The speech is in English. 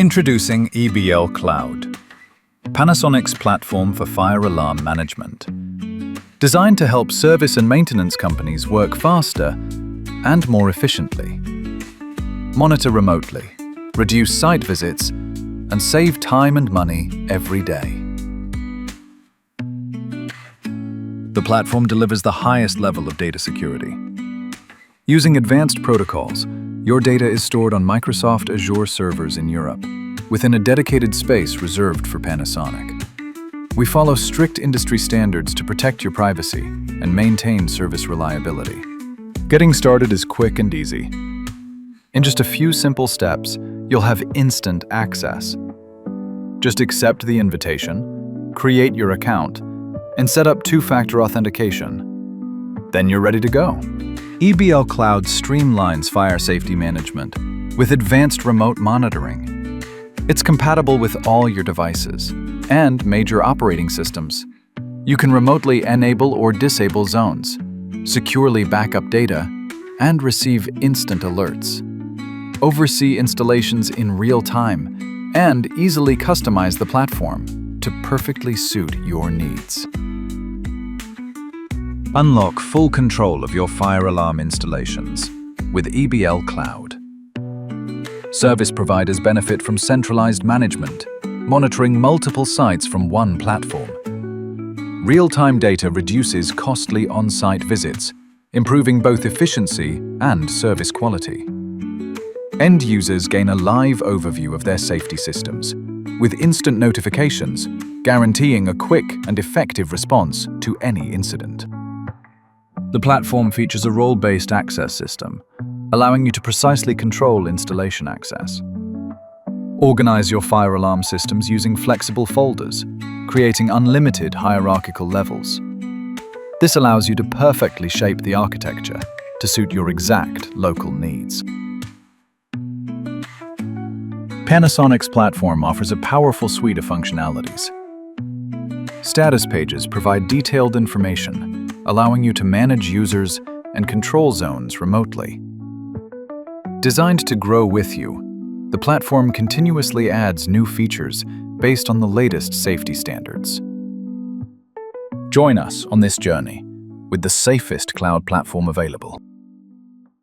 Introducing EBLCloud, Panasonic's platform for fire alarm management. Designed to help service and maintenance companies work faster and more efficiently. Monitor remotely, reduce site visits, and save time and money every day. The platform delivers the highest level of data security. Using advanced protocols, your data is stored on Microsoft Azure servers in Europe, within a dedicated space reserved for Panasonic. We follow strict industry standards to protect your privacy and maintain service reliability. Getting started is quick and easy. In just a few simple steps, you'll have instant access. Just accept the invitation, create your account, and set up two-factor authentication. Then you're ready to go. EBLCloud streamlines fire safety management with advanced remote monitoring. It's compatible with all your devices and major operating systems. You can remotely enable or disable zones, securely back up data, and receive instant alerts. Oversee installations in real time and easily customize the platform to perfectly suit your needs. Unlock full control of your fire alarm installations with EBLCloud. Service providers benefit from centralized management, monitoring multiple sites from one platform. Real-time data reduces costly on-site visits, improving both efficiency and service quality. End users gain a live overview of their safety systems, with instant notifications, guaranteeing a quick and effective response to any incident. The platform features a role-based access system, allowing you to precisely control installation access. Organize your fire alarm systems using flexible folders, creating unlimited hierarchical levels. This allows you to perfectly shape the architecture to suit your exact local needs. Panasonic's platform offers a powerful suite of functionalities. Status pages provide detailed information, allowing you to manage users and control zones remotely. Designed to grow with you, the platform continuously adds new features based on the latest safety standards. Join us on this journey with the safest cloud platform available.